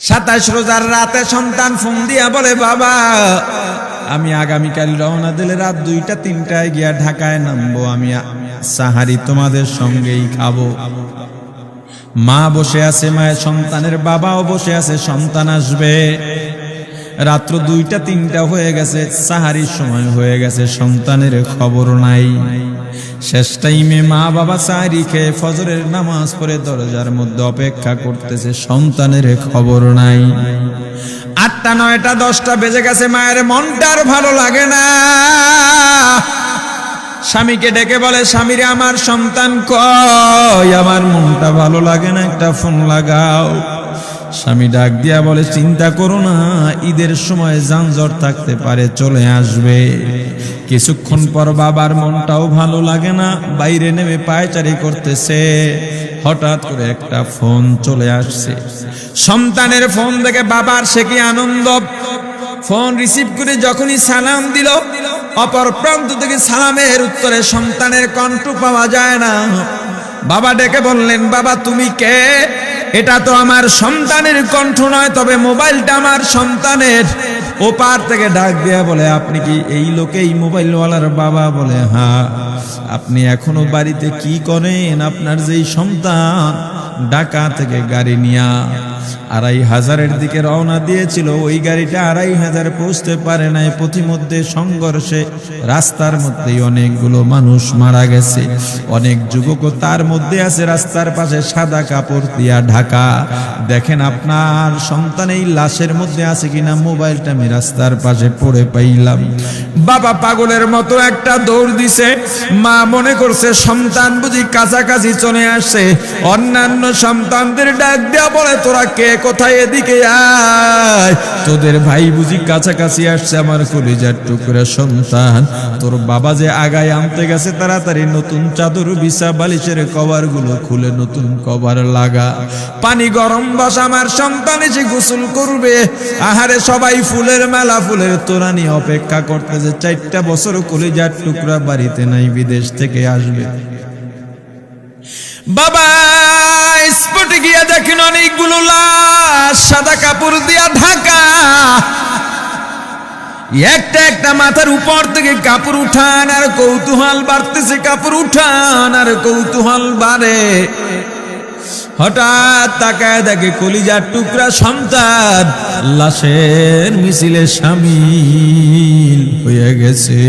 27 রোজার রাতে সন্তান ফোন দিয়া বলে, বাবা আমি আগামীকাল রওনা দিলে রাত 2টা-3টায় গিয়া ঢাকায় নামবো, আমি সাহারি তোমাদের সঙ্গেই খাবো। মা বসে আছে, মায়ের সন্তানের বাবাও বসে আছে, সন্তান আসবে। রাত্র 2টা-3টা হয়ে গেছে, সাহারির সময় হয়ে গেছে, সন্তানের খবর নাই। শেষ টাইমে মা বাবা সাহারি খেয়ে ফজরের নামাজ পড়ে দরজার মধ্যে অপেক্ষা করতেছে, সন্তানের খবর নাই। 8টা, 9টা, 10টা বেজে গেছে, মায়ের মনটার ভালো লাগে না। স্বামীকে ডেকে বলে, স্বামীরে আমার সন্তান কই, আমার মনটা ভালো লাগে না, একটা ফোন লাগাও। স্বামী ডাক দিয়া বলে, চিন্তা করো না, ঈদের সময় যানজট থাকতে পারে, চলে আসবে। কিছুক্ষণ পর বাবার মনটাও ভালো লাগে না, বাইরে নেমে পায়চারি করতেছে। হঠাৎ করে একটা ফোন চলে আসছে, সন্তানের ফোন দেখে বাবার সে কি আনন্দ। ফোন রিসিভ করে যখনই সালাম দিল, অপর প্রান্ত থেকে সালামের উত্তরে সন্তানের কণ্ঠ পাওয়া যায় না। বাবা ডেকে বললেন, বাবা তুমি কে? এটা তো আমার সন্তানের কণ্ঠ নয়, তবে মোবাইলটা আমার সন্তানের। ওপার থেকে ডাক দেয়া বলে, আপনি কি এই লোকেই মোবাইলওয়ালার বাবা? বলে, হ্যাঁ। আপনি এখনো বাড়িতে কি করেন? আপনার যেই সন্তান ঢাকা থেকে গাড়ি নিয়া 2500-এর দিকে রওনা দিয়েছিল, ওই গাড়িটা 2500 পৌঁছতে পারে নাই। পথিমধ্যে সংঘর্ষে রাস্তার মধ্যেই অনেকগুলো মানুষ মারা গেছে, অনেক যুবকও তার মধ্যে আছে। রাস্তার পাশে সাদা কাপড় দিয়া ঢাকা। দেখেন আপনার সন্তান এই লাশের মধ্যে আছে কিনা। মোবাইলটা আমি রাস্তার পাশে পড়ে পাইলাম। বাবা পাগলের মতো একটা দৌড় দিছে। মা মনে করছে সন্তান বুঝি কাছাকাছি চলে আসছে। অন্যান্য সন্তানদের ডাক দেয়া বলে, তোরা কে, কোথায়, এদিকে আয়, তোদের ভাই বুঝি কাছাকাছি আসছে। আমার কলিজার টুকরা সন্তান, তোর বাবা যে আগায় আনতে গেছে, তাড়াতাড়ি নতুন চাদর বিছা, বালিশের কভার গুলো খুলে নতুন কভার লাগা, পানি গরম বস, আমার সন্তান এসে গোসল করবে। আহারে সবাই ফুলের মেলা, ফুলের তোড়া নিয়ে অপেক্ষা করতেছে। 4টা বছর কলিজার টুকরা বাড়িতে নাই, বিদেশ থেকে আসবে। বাবা স্পটে গিয়া দেখেন অনেকগুলো লাশ, সাদা কাপড় দিয়া ঢাকা। একটা একটা মাথার উপর থেকে কাপড় উঠান আর কৌতূহল বাড়তেছে, কাপড় উঠান আর কৌতূহল বাড়ে। হঠাৎ তাকায় দেখে কলিজার টুকরা সন্তান লাশের মিছিলে শামিল হয়ে গেছে।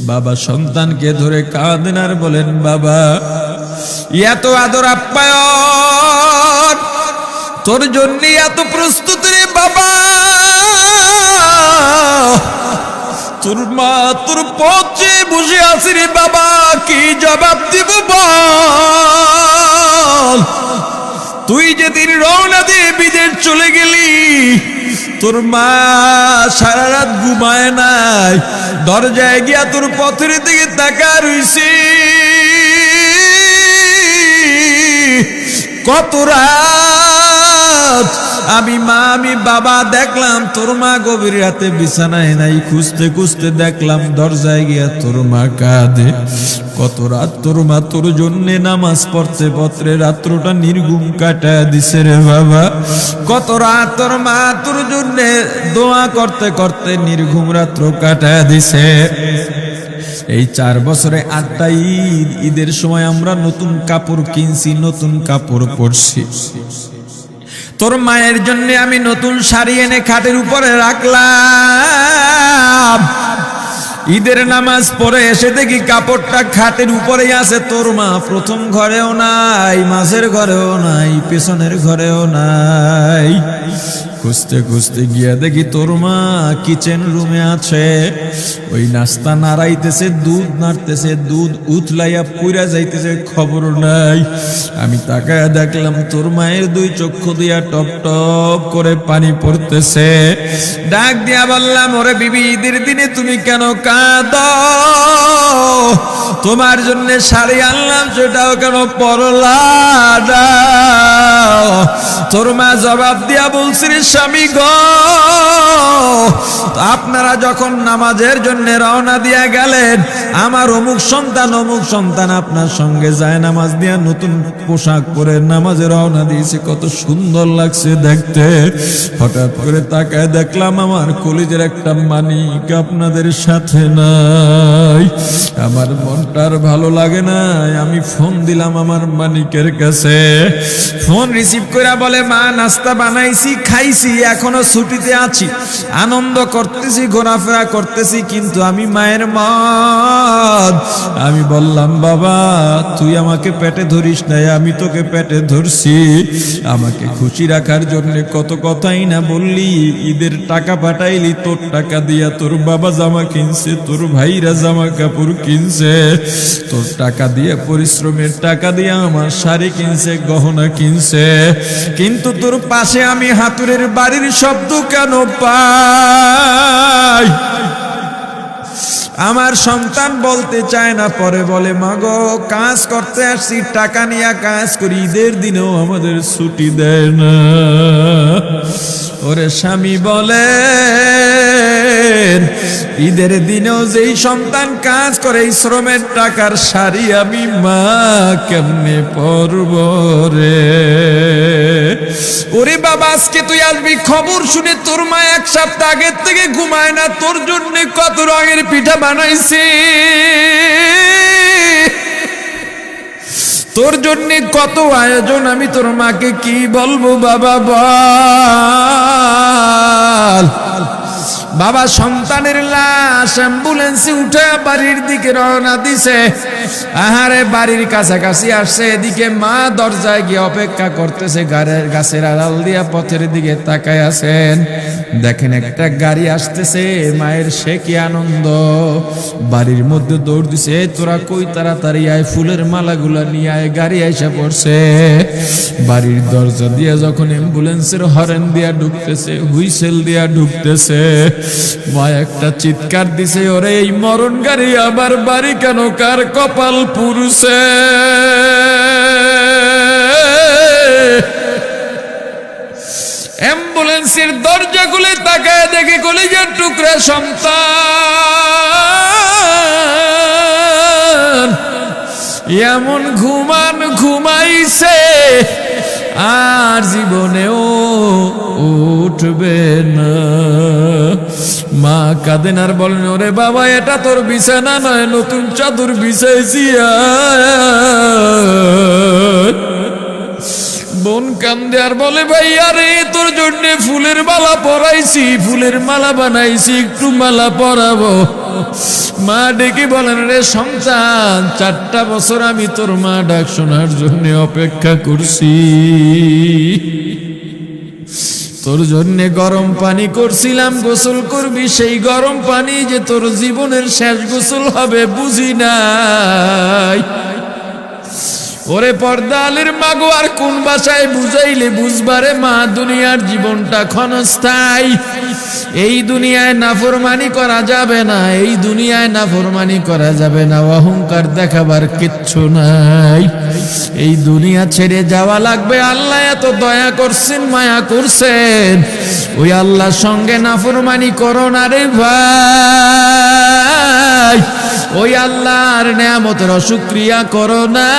বাবা সন্তানকে ধরে কাঁদেন আর বলেন, বাবা এত আদর আপ্যায়ন, তোর জন্য এত প্রস্তুতি রে বাবা। তোর মা তোর পথে বসে আছে রে বাবা, কি জবাব দিব বল? তুই যেদিন রওনা দিয়ে বিদেশ চলে গেলি, তোর মা সারা রাত ঘুমায় নাই, দরজায় গিয়া তোর পথের দিকে তাকা রইছে। কত রাত আমি মা আমি বাবা দেখলাম, তোর মা গভীর রাতে বিছানায় নাই, খুঁজতে খুঁজতে দেখলাম দরজায় গিয়া তোর মা কাঁদে। কত রাত তোর মা তোর জন্যে নামাজ পড়তে পড়তে রাত্রটা নির্ঘুম কাটা দিছে রে বাবা। কত রাত তোর মা তোর জন্যে দোয়া করতে করতে নির্ঘুম রাত্র কাটা দিছে। এই 4 বছরে 8টা ঈদ, ঈদের সময় আমরা নতুন কাপড় কিনছি, নতুন কাপড় পরছি। তোর মায়ের জন্য আমি নতুন শাড়ি এনে খাটের উপরে রাখলাম। ঈদের নামাজ পড়ে এসে দেখি কাপড়টা খাটের উপরেই আছে। তোর মা প্রথম ঘরেও নাই, মাঝের ঘরেও নাই, পেছনের ঘরেও নাই। খুঁজতে খুঁজতে গিয়া দেখি তোর মা কিচেন রুমে আছে। ওই নাস্তা নাড়াইতেছে, দুধ নাড়তেছে, দুধ উতলাইয়া পুইরা যাইতেছে, খবর নাই। আমি তাকায়া দেখলাম তোর মায়ের 2 চক্ষু দিয়া টপ টপ করে পানি পড়তেছে। ডাক দিয়া বললাম, ওরে বিবি, ঈদের দিনে তুমি কেন কাঁদো? তোমার জন্য শাড়ি আনলাম, সেটাও কেন পরলা না? তোর মা জবাব দিয়া বলছে, রে স্বামী গো, আপনারা যখন নামাজের জন্য রওনা দিয়া গেলেন, আমার অমুক সন্তান আপনার সঙ্গে যায় নামাজ দিয়া নতুন পোশাক পরে নামাজে রওনা দিয়েছে, কত সুন্দর লাগছে দেখতে। হঠাৎ করে তাকায় দেখলাম আমার কলিজের একটা মানিক আপনাদের সাথে নাই। আমার মনটার ভালো লাগে না, আমি ফোন দিলাম আমার মানিকের কাছে। ফোন রিসিভ করে বলে, মা নাস্তা বানাইছি, খাইছি, এখনো ছুটিতে আছি, আনন্দ করতেছি, ঘোরাফেরা করতেছি, কিন্তু আমি মায়ের মত। আমি বললাম, বাবা তুই আমাকে পেটে ধরিস নাই, আমি তোকে পেটে ধরছি। আমাকে খুশি রাখার জন্য কত কথাই না বললি, ঈদের টাকা পাঠাইলি, তোর টাকা দিয়া তোর বাবা জামা কিনছে, তোর ভাইরা জামা কাপড় কিনছে, তোর টাকা দিয়ে পরিশ্রমের টাকা দিয়ে আমার শাড়ি কিনছে, গহনা কিনছে, কিন্তু তোর পাশে আমি হাতুড়ের বাড়ির শব্দ কেন পাই? আমার সন্তান বলতে চায় না, পরে বলে, মাগো কাজ করতে আসছি, টাকা নিয়ে কাজ করি, ঈদের দিনেও আমাদের ছুটি দেয় না। ওরে স্বামী বলে, ঈদের দিনেও যেই সন্তান কাজ করে, এই শ্রমের টাকার শাড়ি আমি মা কেমনে পরব রে? ওরে বাবা, আজকে তুই আসবি, খবর শুনে তোর মা এক সপ্তাহ আগের থেকে ঘুমায় না, তোর জন্য কত রঙের পিঠা বানাইছি, তোর জন্য কত আয়োজন, আমি তোর মাকে কি বলবো বাবা বল। বাবা সন্তানের লাশ অ্যাম্বুলেন্সে উঠে বাড়ির দিকে রওনা দিছে। আহারে বাড়ির কাছাকাছি আসছে, এদিকে মা দরজায় গিয়ে অপেক্ষা করতেছে, গাছের আড়াল দিয়া পথের দিকে তাকায় আছেন। দেখেন একটা গাড়ি আসতেছে, মায়ের সে কি আনন্দ, বাড়ির মধ্যে দৌড় দিছে, তোরা কই তাড়াতাড়ি আয়, ফুলের মালাগুলা নিয়ে আয়, গাড়ি আইসা পড়ছে। বাড়ির দরজা দিয়ে যখন অ্যাম্বুলেন্সের হরেন দিয়া ঢুকতেছে, হুইসেল দিয়া ঢুকতেছে, মা একটা চিৎকার দিছে, ওরে এই মরণ গাড়ি আবার বাড়ি কেন, কার কপাল পুরুষে? অ্যাম্বুলেন্সের দরজা খুলে তাকায় দেখে কলিজার টুকরা সন্তান এমন ঘুমাইছে, আর জীবনেও উঠবে না। মা কাঁদেন আর বলেন, ওরে বাবা এটা তোর বিছানা নয়, নতুন চাদর বিছাইছি। বোন কান্দে আর বলে, ভাই আরে তোর জন্য ফুলের মালা পরাইছি, ফুলের মালা বানাইছি, একটু মালা পরাবো। মা ডেকে বলেন, রে সন্তান, 4টা বছর আমি তোর মা ডাক শোনার জন্য অপেক্ষা করছি, তোর জন্য গরম পানি করছিলাম, গোসল করবি, সেই গরম পানি যে তোর জীবনের শেষ গোসল হবে বুঝি নাই। ওরে পর্দালের মাগো, আর কোন ভাষায় বুঝাইলে বুঝবারে মা, দুনিয়ার জীবনটা ক্ষণস্থায়ী, এই দুনিয়ায় নাফরমানি করা যাবে না, এই দুনিয়ায় নাফরমানি করা যাবে না, অহংকার দেখাবার কিচ্ছু নাই, এই দুনিয়া ছেড়ে যাওয়া লাগবে। আল্লাহ এত দয়া করছেন, মায়া করছেন, ওই আল্লাহর সঙ্গে নাফরমানি করো না রে ভাই, ওই আল্লাহর নেয়ামতের অশুকরিয়া করো না,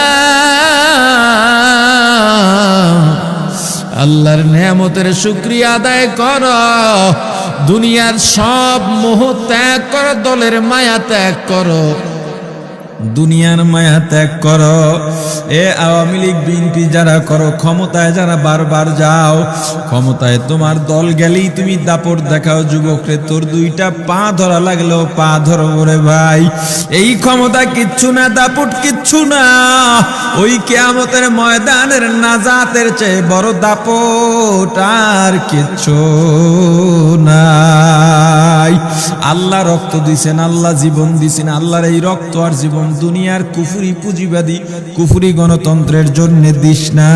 আল্লাহর নেয়ামতের শুকরিয়া আদায় করো, দুনিয়ার সব মোহ ত্যাগ করো, দলের মায়া ত্যাগ করো, দুনিয়ার মায়া ত্যাগ করো। এ আওয়ামী লীগ বিএনপি যারা করো, ক্ষমতায় যারা বারবার যাও, ক্ষমতায় তোমার দল গেলেই তুমি দাপট দেখাও, যুবকরে তোর 2টা পা ধরা লাগলেও পা ধরো রে ভাই, এই ক্ষমতা কিচ্ছু না, দাপট কিচ্ছু না, ওই কিয়ামতের ময়দানের নাজাতের চেয়ে বড় দাপট আর কিচ্ছু নাই। আল্লাহ রক্ত দিছেন, আল্লাহ জীবন দিছেন, আল্লাহর এই রক্ত আর জীবন দুনিয়ার কুফরি পুঁজিবাদী কুফরি গণতন্ত্রের জন্য দিস না,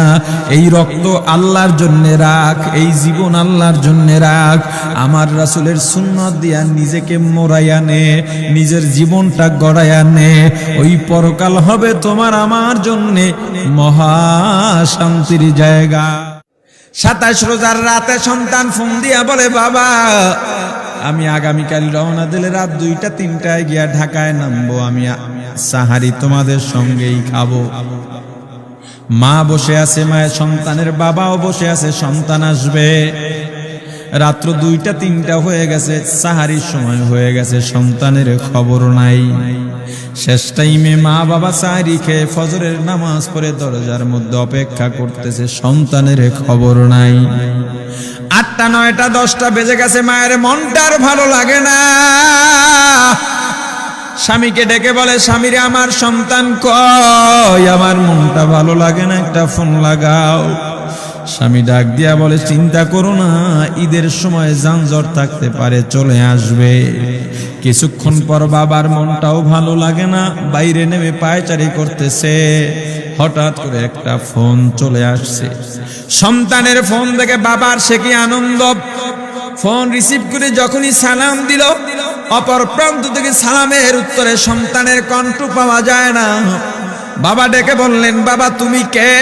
এই রক্ত আল্লাহর জন্য রাখ, এই জীবন আল্লাহর জন্য রাখ, আমার রাসূলের সুন্নাত দিয়া নিজেকে মোড়াইয়া নে, নিজের জীবনটা গড়াইয়া নে, ওই পরকাল হবে তোমার আমার জন্য মহা শান্তির জায়গা। 27 রোজার রাতে সন্তান ফোন দিয়া বলে, বাবা আমি আগামীকাল রওনা দিলে রাত 2টা-3টায় গিয়া ঢাকায় নামবো, আমি সাহারি তোমাদের সঙ্গেই খাবো। মা বসে আছে, মায়ের সন্তানের বাবাও বসে আছে, সন্তান আসবে। রাত্র 2টা-3টা হয়ে গেছে, সাহারির সময় হয়ে গেছে, সন্তানের খবর নাই। শেষ টাইমে মা বাবা সাহারি খেয়ে ফজরের নামাজ পড়ে দরজার মধ্যে অপেক্ষা করতেছে, সন্তানের খবর নাই। 8টা, 9টা, 10টা বেজে গেছে, মায়ের মনটা আর ভালো লাগে না। স্বামীকে ডেকে বলে, স্বামীরে আমার সন্তান কই, আমার মনটা ভালো লাগে না, একটা ফোন লাগাও। স্বামী ডাক দিয়া বলে, চিন্তা করো না, ঈদের সময় যানজট থাকতে পারে, চলে আসবে। কিছুক্ষণ পর বাবার মনটাও ভালো লাগে না, বাইরে নেমে পায়চারি করতেছে। হঠাৎ করে একটা ফোন চলে আসছে। সন্তানের ফোন দেখে বাবার সে কি আনন্দ। ফোন রিসিভ করে যখনই সালাম দিল, অপর প্রান্ত থেকে সালামের উত্তরে সন্তানের কণ্ঠ পাওয়া যায় না। বাবা ডেকে বললেন, বাবা তুমি কে?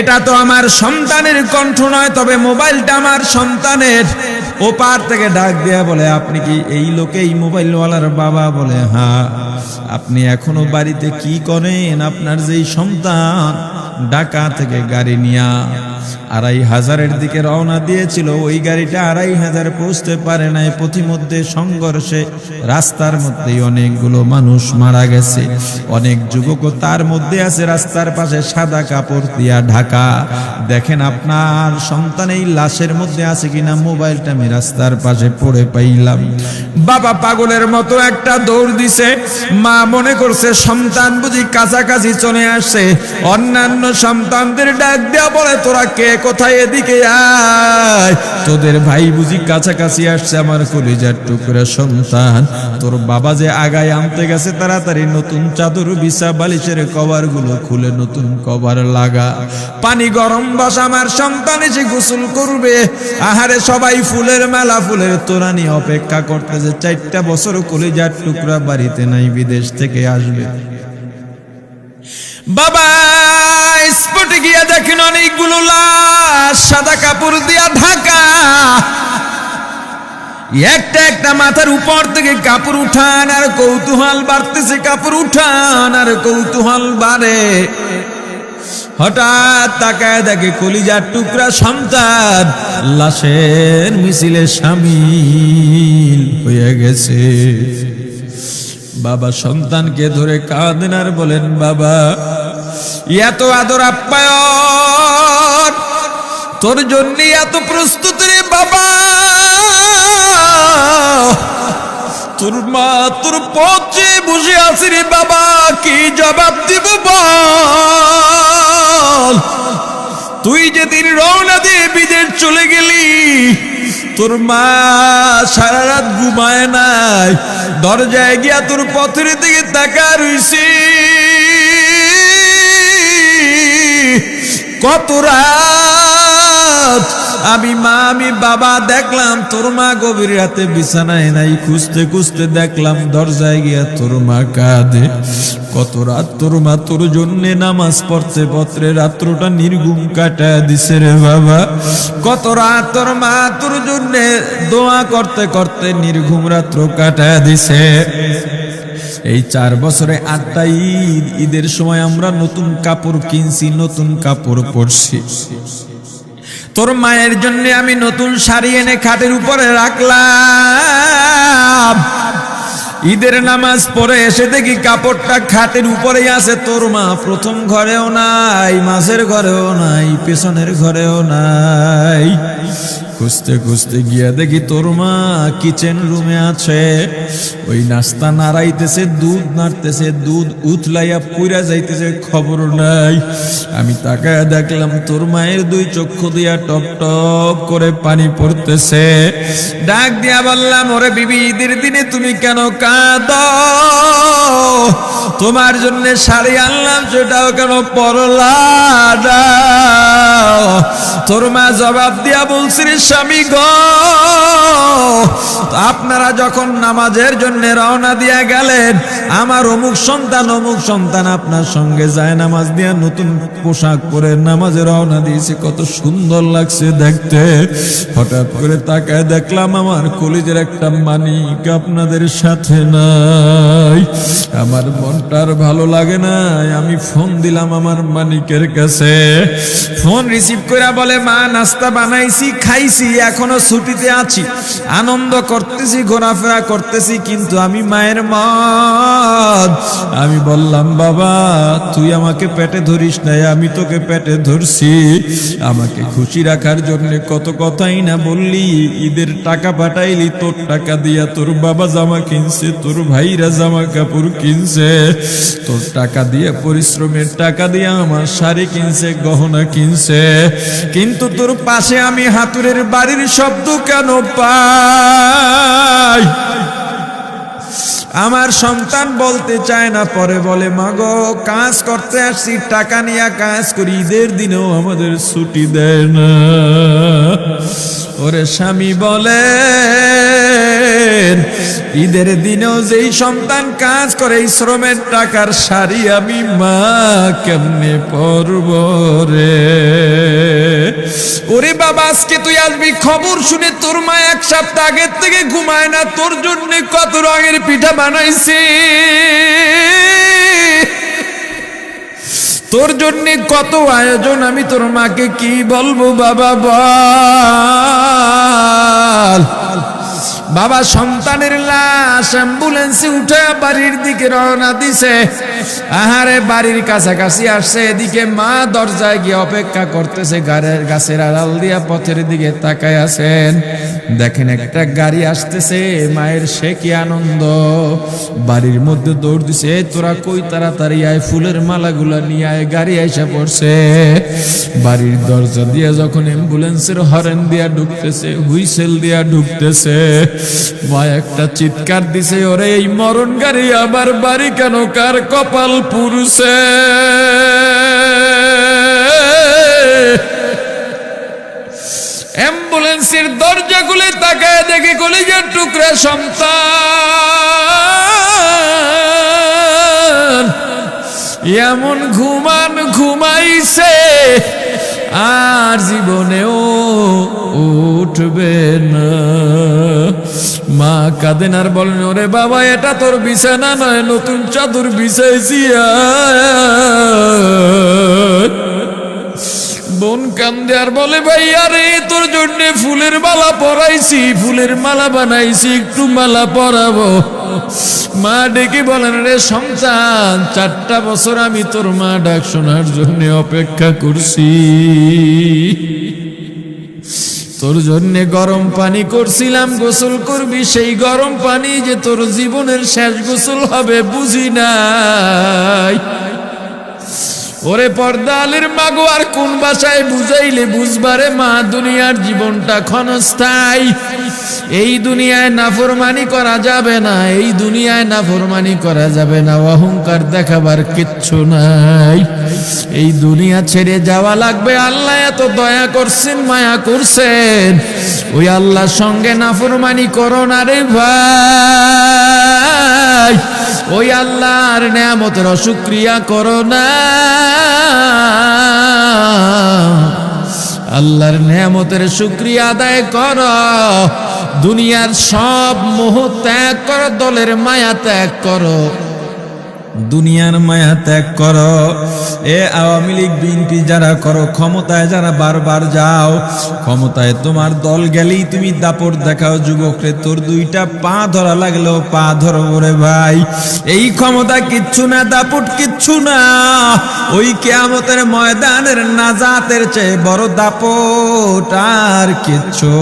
এটা তো আমার সন্তানের কণ্ঠ নয়, তবে মোবাইলটা আমার সন্তানের। ওপার থেকে ডাক দেয়া বলে, আপনি কি এই লোকেই মোবাইলওয়ালার বাবা? বলে, হ্যাঁ। আপনি এখনো বাড়িতে কি করেন? আপনার যেই সন্তান ঢাকা থেকে গাড়ি নিয়া 2500-এর দিকে রওনা দিয়েছিল, ওই গাড়িটা 2500 পৌঁছতে পারে নাই। পথিমধ্যে সংঘর্ষে রাস্তার মধ্যেই অনেকগুলো মানুষ মারা গেছে, অনেক যুবকও তার মধ্যে আছে। রাস্তার পাশে সাদা কাপড় দিয়া ঢাকা। দেখেন আপনার সন্তান এই লাশের মধ্যে আছে কিনা। মোবাইলটা আমি রাস্তার পাশে পড়ে পাইলাম। বাবা পাগলের মতো একটা দৌড় দিছে। মা মনে করছে সন্তান বুঝি কাছাকাছি চলে আসছে। অন্যান্য সন্তানদের ডাক দেয়া বলে, তোরা কে, কোথায়, এদিকে আয়, তোদের ভাই বুঝি কাছাকাছি আসছে। আমার কলিজার টুকরা সন্তান, তোর বাবা যে আগায় আনতে গেছে, তাড়াতাড়ি নতুন চাদর বিছা, বালিশের কভার গুলো খুলে নতুন কভার লাগা, পানি গরম বসা, আমার সন্তান এসে গোসল করবে। আহারে সবাই ফুলের মেলা, ফুলের তোড়া নিয়ে অপেক্ষা করতেছে। 4টা বছর কলিজার টুকরা বাড়িতে নাই, বিদেশ থেকে আসবে। বাবা স্পটে গিয়া দেখেন অনেকগুলো লাশ, সাদা কাপড় দিয়া ঢাকা। একটা একটা মাথার উপর থেকে কাপড় উঠান আর কৌতূহল বাড়তেছে, কাপড় উঠান আর কৌতূহল বাড়ে। হঠাৎ তাকায় দেখে কলিজার টুকরা সন্তান লাশের মিছিলে শামিল হয়ে গেছে। বাবা সন্তানকে ধরে কাঁদেন আর বলেন, বাবা এত আদর আপ্যায়ন তোর জন্য, এত প্রস্তুতি রে বাবা। তোর মা তোর পথে বসে আছে রে বাবা, কি জবাব দিব বল? তুই যেদিন রওনা দিয়ে বিদেশ চলে গেলি, তোর মা সারা রাত ঘুমায় নাই, দরজায় গিয়া তোর পথের দিকে তাকা রইছি। কত রাত আমি মা আমি বাবা দেখলাম, তোর মা গভীর রাতে বিছানায় নাই, খুঁজতে খুঁজতে দেখলাম দরজায় গিয়া তোর মা কাঁদে। কত রাত তোর মা তোর জন্যে নামাজ পড়তে পড়তে রাত্রটা নির্ঘুম কাটায় দিছে রে বাবা। কত রাত তোর মা তোর জন্যে দোয়া করতে করতে নির্ঘুম রাত্র কাটায় দিছে। এই 4 বছরে 8টা ঈদ, ঈদের সময় আমরা নতুন কাপড় কিনছি, নতুন কাপড় পরছি। তোর মায়ের জন্য আমি নতুন শাড়ি এনে খাটের উপরে রাখলাম। ঈদের নামাজ পড়ে এসে দেখি কাপড়টা খাটের উপরেই আছে। তোর মা প্রথম ঘরেও নাই, মাঝের ঘরেও নাই, পেছনের ঘরেও নাই। খুঁজতে খুঁজতে গিয়া দেখি তোর মা কিচেন রুমে আছে। ওই নাস্তা নাড়াইতেছে, দুধ নাড়তেছে, দুধ উথলাইয়া পুইরা যাইতেছে, খবর নাই। আমি তাকায় দেখলাম তোর মায়ের 2 চক্ষু দিয়া টপ টপ করে পানি পড়তেছে। ডাক দিয়া বললাম, ওরে বিবি, ঈদের দিনে তুমি কেন কাঁদো? তোমার জন্য শাড়ি আনলাম, সেটাও কেন পরলা না? তোর মা জবাব দিয়া বলছি, রে স্বামী গো, আপনারা যখন নামাজের জন্য রওনা দিয়া গেলেন, আমার অমুক সন্তান আপনার সঙ্গে যায় নামাজ দিয়া নতুন পোশাক পরে নামাজে রওনা দিয়েছে, কত সুন্দর লাগছে দেখতে। হঠাৎ করে তাকায় দেখলাম আমার কলিজের একটা মানিক আপনাদের সাথে নাই। আমার মনটার ভালো লাগে না, আমি ফোন দিলাম আমার মানিকের কাছে। ফোন রিসিভ করে বলে, মা নাস্তা বানাইছি, খাইছি, এখনো ছুটিতে আছি, আনন্দ করতেছি, ঘোরাফেরা করতেছি, কিন্তু আমি মায়ের মন। আমি বললাম, বাবা তুই আমাকে পেটে ধরিস নাই, আমি তোকে পেটে ধরছি। আমাকে খুশি রাখার জন্য কত কথাই না বললি, ঈদের টাকা পাঠাইলি, তোর টাকা দিয়া তোর বাবা জামা কিনছে, তোর ভাইরা জামা কাপড় কিনছে, তোর টাকা দিয়ে পরিশ্রমের টাকা দিয়ে আমার শাড়ি কিনছে, গহনা কিনছে, কিন্তু তোর পাশে আমি হাতুড়ের বাড়ির শব্দ কেন পাই? আমার সন্তান বলতে চায় না, পরে বলে, মাগো কাজ করতে আসছি, টাকা নিয়ে কাজ করি, ঈদের দিনেও আমাদের ছুটি দেয় না। ওরে স্বামী বলে, ঈদের দিনেও যেই সন্তান কাজ করে, এই শ্রমের টাকার শাড়ি আমি মা কেমনে পরব রে? ওরে বাবা, আজকে তুই আসবি, খবর শুনে তোর মা এক সপ্তাহ আগের থেকে ঘুমায় না, তোর জন্য কত রঙের পিঠা বানাইছি, তোর জন্য কত আয়োজন, আমি তোর মাকে কি বলবো বাবা বল। বাবা সন্তানের লাশ অ্যাম্বুলেন্সে উঠে বাড়ির দিকে রওনা দিছে। আহারে বাড়ির কাছাকাছি আসছে, এদিকে মা দরজায় গিয়ে অপেক্ষা করতেছে, গাছের আড়াল দিয়া পথের দিকে তাকায় আছেন। দেখেন একটা গাড়ি আসতেছে, মায়ের সে কি আনন্দ, বাড়ির মধ্যে দৌড় দিছে, তোরা কই তাড়াতাড়ি আয়, ফুলের মালাগুলা নিয়ে আয়, গাড়ি আইসা পড়ছে। বাড়ির দরজা দিয়ে যখন অ্যাম্বুলেন্সের হরেন দিয়া ঢুকতেছে, হুইসেল দিয়া ঢুকতেছে, মা একটা চিৎকার দিছে, ওরে এই মরণ গাড়ি আবার বাড়ি কেন, কার কপাল পুরুষে? অ্যাম্বুলেন্সের দরজা খুলে তাকায় দেখে কলিজার টুকরা সন্তান এমন ঘুমাইছে, আর জীবনেও উঠবে না। মা কাঁদেন আর বলেন, ওরে বাবা এটা তোর বিছানা নয়, নতুন চাদর বিছাইছি। বোন কান্দে আর বলে, ভাই আরে তোর জন্য ফুলের মালা পরাইছি, ফুলের মালা বানাইছি, একটু মালা পরাবো। মা ডেকে বলেন, রে সন্তান, 4টা বছর আমি তোর মা ডাক শোনার জন্য অপেক্ষা করছি, তোর জন্য গরম পানি করছিলাম, গোসল করবি, সেই গরম পানি যে তোর জীবনের শেষ গোসল হবে বুঝি নাই। ওরে পর্দালের মাগো, আর কোন ভাষায় বুঝাইলে বুঝবারে মা, দুনিয়ার জীবনটা ক্ষণস্থায়ী, এই দুনিয়ায় নাফরমানি করা যাবে না, এই দুনিয়ায় নাফরমানি করা যাবে না, অহংকার দেখাবার কিচ্ছু নাই, এই দুনিয়া ছেড়ে যাওয়া লাগবে। আল্লাহ এত দয়া করছেন, মায়া করছেন, ওই আল্লাহর সঙ্গে নাফরমানি করো না রে ভাই, ওই আল্লাহর নেয়ামতের অশুকরিয়া করো না, আল্লাহর নেয়ামতের শুকরিয়া আদায় করো, দুনিয়ার সব মোহ ত্যাগ করো, দলের মায়া ত্যাগ করো, দুনিয়ার মায়া ত্যাগ করো। এ আওয়ামী লীগ বিএনপি যারা করো, ক্ষমতায় যারা বারবার যাও, ক্ষমতায় তোমার দল গেলেই তুমি দাপট দেখাও, যুবকরে তোর 2টা পা ধরা লাগলেও পা ধরো রে ভাই, এই ক্ষমতা কিচ্ছু না, দাপট কিচ্ছু না, ওই কিয়ামতের ময়দানের নাজাতের চেয়ে বড় দাপট আর কিচ্ছু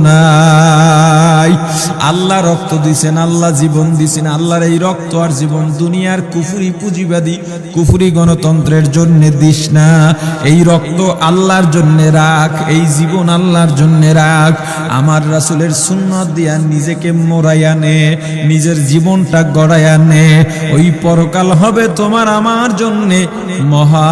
নাই। আল্লাহ রক্ত দিছেন, আল্লাহ জীবন দিছেন, আল্লাহর এই রক্ত আর জীবন দুনিয়ার কুফরি পুঁজিবাদী কুফরি গণতন্ত্রের জন্য দিস না, এই রক্ত আল্লাহর জন্য রাখ, এই জীবন আল্লাহর জন্য রাখ। আমার রাসূলের সুন্নাত দিয়া নিজেকে মোড়াইয়া নে, নিজের জীবনটা গড়াইয়া নে, ওই পরকাল হবে তোমার আমার জন্য মহা।